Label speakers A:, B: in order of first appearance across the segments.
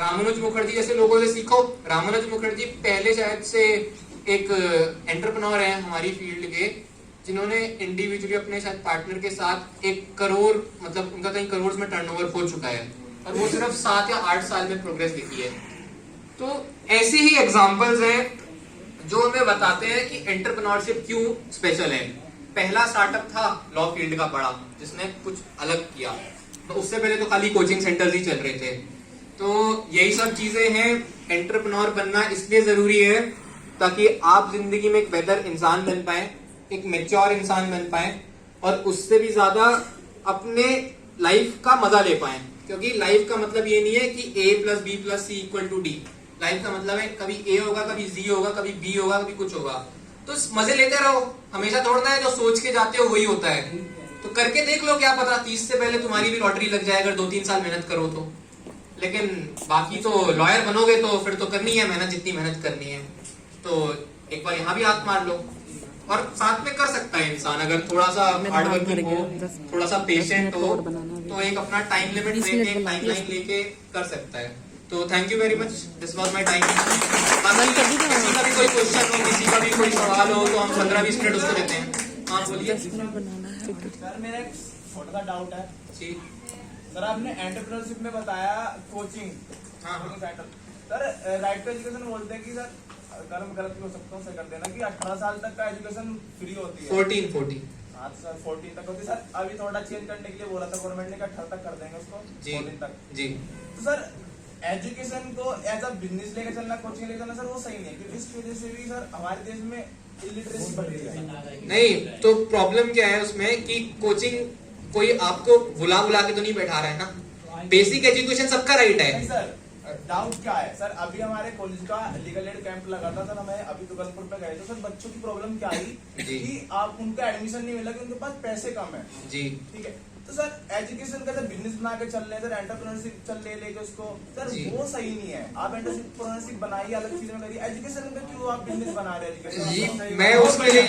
A: रामानुज मुखर्जी जैसे लोगों से सीखो। रामानुज मुखर्जी पहले शायद से एक एंटरप्रेन्योर है हमारी फील्ड के, जिन्होंने इंडिविजुअली अपने शायद पार्टनर के साथ 1 करोड़, मतलब उनका कहीं करोड़ में टर्नओवर हो चुका है, और वो सिर्फ 7 या 8 साल में प्रोग्रेस दिखी है। तो ऐसे ही एग्जांपल्स हैं जो हमें बताते हैं कि एंटरप्रेन्योरशिप क्यों स्पेशल है। पहला स्टार्टअप था लॉ फील्ड का बड़ा, जिसने कुछ अलग किया, तो उससे पहले तो खाली कोचिंग सेंटर्स ही चल रहे थे। तो यही सब चीजें हैं। एंटरप्रेन्योर बनना इसलिए जरूरी है ताकि आप जिंदगी में एक बेहतर इंसान बन पाए, एक मैच्योर इंसान बन पाए, और उससे भी ज्यादा अपने लाइफ का मजा ले पाए। क्योंकि लाइफ का मतलब ये नहीं है कि A+B+C=D। लाइफ का मतलब है कभी A होगा, कभी Z होगा, कभी B होगा, कभी कुछ होगा। तो मजे लेते रहो, हमेशा तोड़ना है, जो सोच के जाते हो वही होता है। तो करके देख लो, क्या पता 30 से पहले तुम्हारी भी लॉटरी लग जाए, अगर 2-3 साल मेहनत करो तो। लेकिन बाकी तो लॉयर बनोगे तो फिर तो करनी है मेहनत, जितनी मेहनत करनी है। तो एक बार यहाँ भी हाथ मार लो, और साथ में कर सकता है इंसान अगर थोड़ा सा हार्डवर्किंग हो, थोड़ा सा पेशेंट हो, तो एक अपना टाइम लिमिट लेके, एक टाइमलाइन लेके कर सकता है। तो thank you very much, this was my time. किसी का भी कोई क्वेश्चन हो, किसी का भी कोई सवाल हो, तो हम 15-20 मिनट उसको देते हैं। हाँ बोलिए।
B: सर मेरा एक छोटा सा डाउट है
A: जी
B: सर, आपने एंटरप्रेन्योरशिप में बताया कोचिंग।
A: हाँ।
B: सर राइट टू एजुकेशन बोलते हैं कि सर, अगर मैं गलत भी हो सकता हूँ, सर कर देना कि 18 साल तक का एजुकेशन फ्री होती है।
A: 14।
B: हाँ सर 14 तक होती है सर। अभी थोड़ा चेंज करने के लिए बोला था गवर्नमेंट ने कि 18 तक कर देंगे उसको, 14 तक
A: जी।
B: तो सर एजुकेशन को एज अ बिजनेस लेकर चलना, कोचिंग लेकर चलना सर, वो सही नहीं है, क्योंकि इसकी वजह से भी सर हमारे देश में इलिटरेसी बढ़ रही है।
A: नहीं तो प्रॉब्लम क्या है उसमें कि कोचिंग कोई आपको बुला के तो नहीं बैठा रहा है ना। बेसिक एजुकेशन सबका राइट है।
B: नहीं सर, डाउट क्या है सर, अभी हमारे कॉलेज का लीगल एड कैंप लगा था सर, हमें अभी तुगलपुर पे गए थे सर। बच्चों की प्रॉब्लम क्या आई कि आप उनका एडमिशन नहीं मिला, कि उनके पास पैसे कम है
A: जी।
B: ठीक है, तो सर एजुकेशन का बिजनेस बना के चल रहे हैं सर, एंटरप्रेन्योरशिप चल रहे लेके उसको सर, वो सही नहीं है। आप एंटरप्रेन्योरशिप बनाइए, अलग चीज में करिए, एजुकेशन में क्यों आप बिजनेस बना रहे हैं
A: जी
B: एजुकेशन?
A: मैं उसके लिए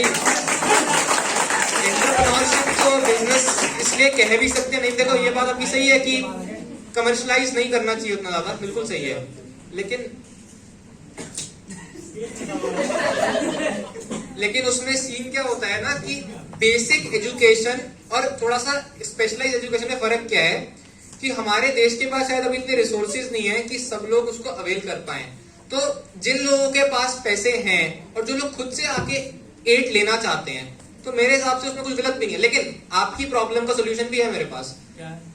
A: एंटरप्रेन्योरशिप को बिजनेस इसलिए कह भी सकते नहीं। देखो ये बात आपकी सही है कि कमर्शलाइज नहीं करना चाहिए उतना ज्यादा, बिल्कुल सही है। लेकिन उसमें सीन क्या होता है ना कि बेसिक एजुकेशन और थोड़ा सा स्पेशलाइज एजुकेशन में फर्क क्या है कि हमारे देश के पास शायद अभी इतने रिसोर्सेज नहीं है कि सब लोग उसको अवेल कर पाए। तो जिन लोगों के पास पैसे हैं और जो लोग खुद से आके एड लेना चाहते हैं, तो मेरे हिसाब से उसमें कुछ गलत भी नहीं है। लेकिन आपकी प्रॉब्लम का सोल्यूशन भी है मेरे पास।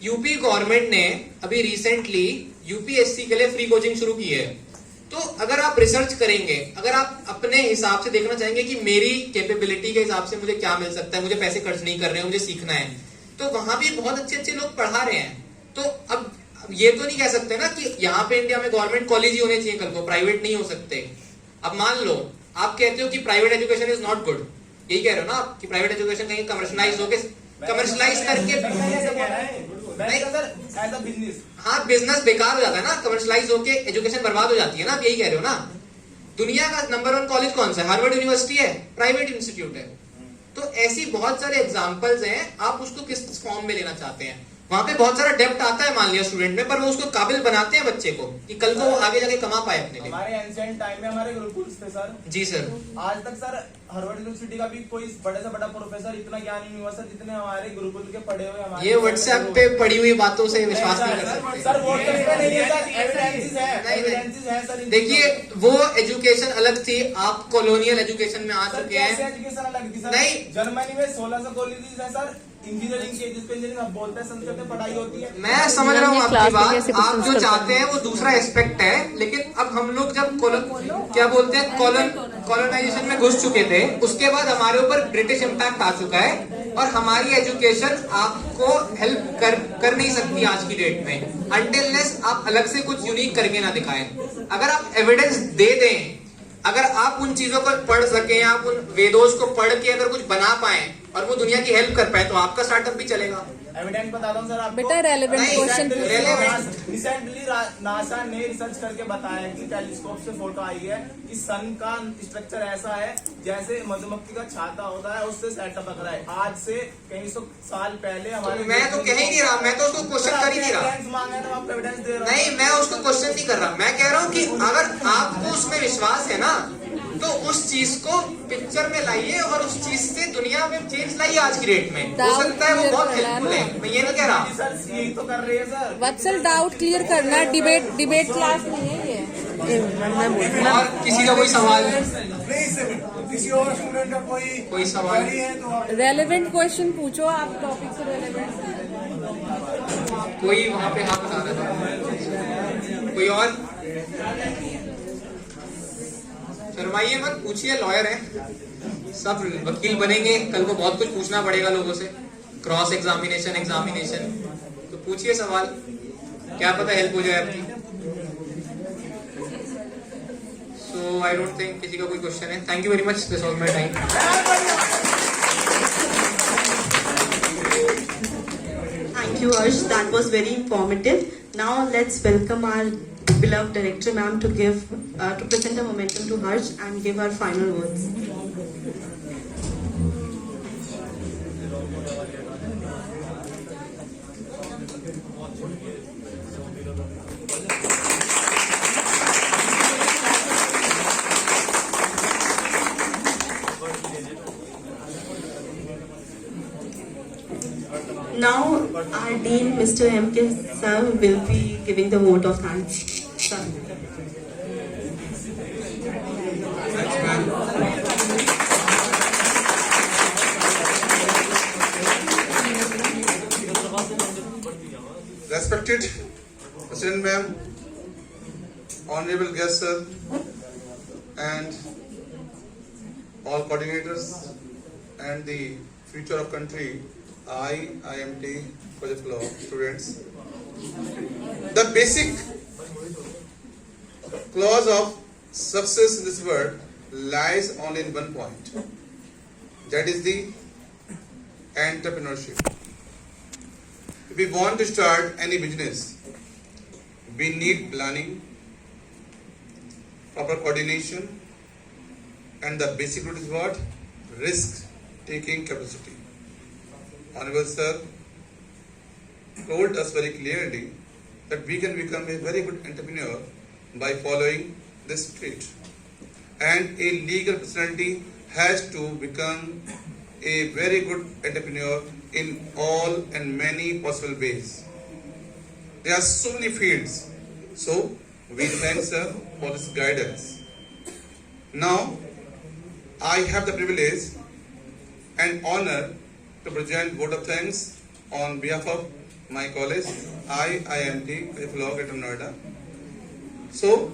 A: यूपी गवर्नमेंट ने अभी रिसेंटली यूपीएससी के लिए फ्री कोचिंग शुरू की है। तो अगर आप रिसर्च करेंगे, अगर आप अपने हिसाब से देखना चाहेंगे कि मेरी कैपेबिलिटी के हिसाब से मुझे क्या मिल सकता है, मुझे पैसे खर्च नहीं कर रहे हैं, मुझे सीखना है, तो वहां भी बहुत अच्छे अच्छे लोग पढ़ा रहे हैं। तो अब ये तो नहीं कह सकते ना कि यहाँ पे इंडिया में गवर्नमेंट कॉलेज ही होने चाहिए, कल को प्राइवेट नहीं हो सकते। अब मान लो आप कहते हो कि private education is not good, यही कह रहे हो ना आप कि प्राइवेट एजुकेशन कहीं कमर्शलाइज होके कमर्शलाइज करके
B: बिजनेस,
A: हाँ बिजनेस बेकार हो जाता है ना, कमर्शलाइज होके एजुकेशन बर्बाद हो जाती है ना। आप यही कह रहे हो ना। दुनिया का नंबर 1 कॉलेज कौन सा है? हार्वर्ड यूनिवर्सिटी है, प्राइवेट इंस्टीट्यूट है। तो ऐसी बहुत सारे एग्जांपल्स हैं, आप उसको किस फॉर्म में लेना चाहते हैं। वहां पे बहुत सारा डेप्थ आता है मान लिया स्टूडेंट में, पर वो उसको काबिल बनाते हैं बच्चे को कि कल को वो आगे जाके कमा पाए अपने लिए।
B: हमारे एंशिएंट टाइम में हमारे गुरुकुल थे सर।
A: जी सर।
B: आज तक सर हार्वर्ड यूनिवर्सिटी का भी कोई बड़े से बड़ा प्रोफेसर इतना ज्ञानी नहीं हुआ सर, जितने हमारे गुरुकुल के पढ़े हुए हमारे।
A: ये व्हाट्सएप पे पड़ी हुई बातों से विश्वास नहीं कर सकते
B: सर। वो नहीं है सर, एविडेंसेस है सर।
A: देखिए वो एजुकेशन अलग थी, आप कॉलोनियल एजुकेशन में आ चुके हैं।
B: एजुकेशन अलग थी सर।
A: नहीं,
B: जर्मनी में 1600 कॉलेजेस है सर, इंजीनियरिंग के, जिसपे इंजीनियरिंग आप बोलते हैं, संस्कृत में पढ़ाई होती है।
A: मैं समझ रहा हूँ आपकी बात, आप जो चाहते हैं वो दूसरा एस्पेक्ट है। लेकिन अब हम लोग जब क्या बोलते हैं कॉलोनाइजेशन में घुस चुके थे, उसके बाद हमारे ऊपर ब्रिटिश इम्पैक्ट आ चुका है, और हमारी एजुकेशन आपको हेल्प कर नहीं सकती आज की डेट में अनटिल आप अलग से कुछ यूनिक करके ना दिखाएं। अगर आप एविडेंस दे दें, अगर आप उन चीजों को पढ़ सकें, आप उन वेदोस को पढ़ के अगर कुछ बना पाए और वो दुनिया की हेल्प कर पाए, तो आपका स्टार्टअप भी चलेगा।
B: एविडेंस बताता हूँ सर आपको।
C: बेटा रेलेवेंट
A: नहीं,
C: क्वेश्चन
B: रिसेंटली नासा ने रिसर्च करके बताया कि टेलीस्कोप से फोटो आई है कि सन का स्ट्रक्चर ऐसा है जैसे मधुमक्खी का छाता होता है, उससे सेटअप पक रहा है। आज से कई सौ साल पहले हमारे
A: मैं तो कह ही नहीं रहा, मैं तो उसको क्वेश्चन कर ही नहीं रहा।
B: एविडेंस मांगा है तो आपको एविडेंस दे रहा हूँ।
A: नहीं, मैं उसको क्वेश्चन नहीं कर रहा, मैं कह रहा हूँ कि अगर आपको उसमें विश्वास है ना तो उस चीज को पिक्चर में लाइए और उस चीज से दुनिया में चेंज लाइए आज की डेट में। हो सकता है वो बहुत हेल्पफुल है, मैं ये नहीं कह रहा।
B: सर यही तो कर रही है सर।
C: वत्सल डाउट क्लियर करना, डिबेट क्लास नहीं है ये।
A: और किसी का कोई सवाल?
D: किसी और स्टूडेंट का कोई
A: सवाल?
D: query है तो आप
C: रेलेवेंट क्वेश्चन पूछो, आप टॉपिक से रेलेवेंट।
A: कोई वहां पे हाथ उठा रहा था, कोई और? शर्माइए मत, पूछिए, लॉयर हैं, सब वकील बनेंगे, कल को बहुत कुछ पूछना पड़ेगा लोगों से, क्रॉस एग्जामिनेशन, तो पूछिए सवाल, क्या पता हेल्प हो जाए आपकी। सो आई डोंट थिंक किसी का कोई क्वेश्चन है। Thank you very much, this was my time.
E: Thank you, Harsh. That was very informative. Now let's welcome our beloved director, ma'am, to present a momentum to Harsh and give her final words. Now, our Dean, Mr. M.K. Sir, will be giving the vote of thanks. Sir.
D: Respected President Ma'am, Honorable Guest Sir, and all coordinators and the future of country, IIMT Project Law students. The basic clause of success in this world lies only in one point. That is the entrepreneurship. If we want to start any business, we need planning, proper coordination, and the basic root is what? Risk-taking capacity. Honorable Sir told us very clearly that we can become a very good entrepreneur by following this trait. And a legal personality has to become a very good entrepreneur in all and many possible ways. There are so many fields. So we thank Sir for this guidance. Now I have the privilege and honor to present vote of thanks on behalf of my college, IIMT Project Law, Greater Noida. So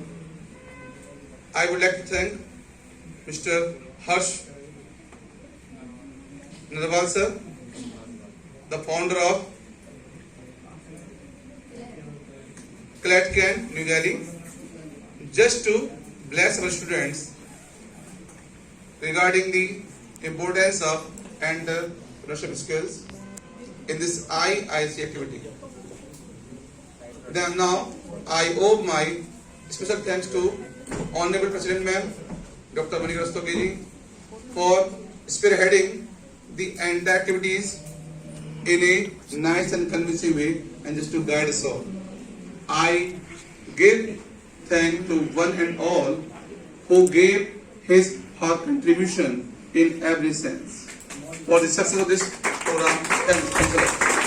D: I would like to thank Mr. Harsh Narwal sir, the founder of CLATCAN, New Delhi, just to bless our students regarding the importance of entrepreneurship skills in this IIC activity. Then now I owe my special thanks to Honorable President Ma'am, Dr. Mani Rastogiri, for spearheading the entire activities in a nice and convincing way and just to guide us all. I give thanks to one and all who gave his heart contribution in every sense for the success of this program. Thanks a lot.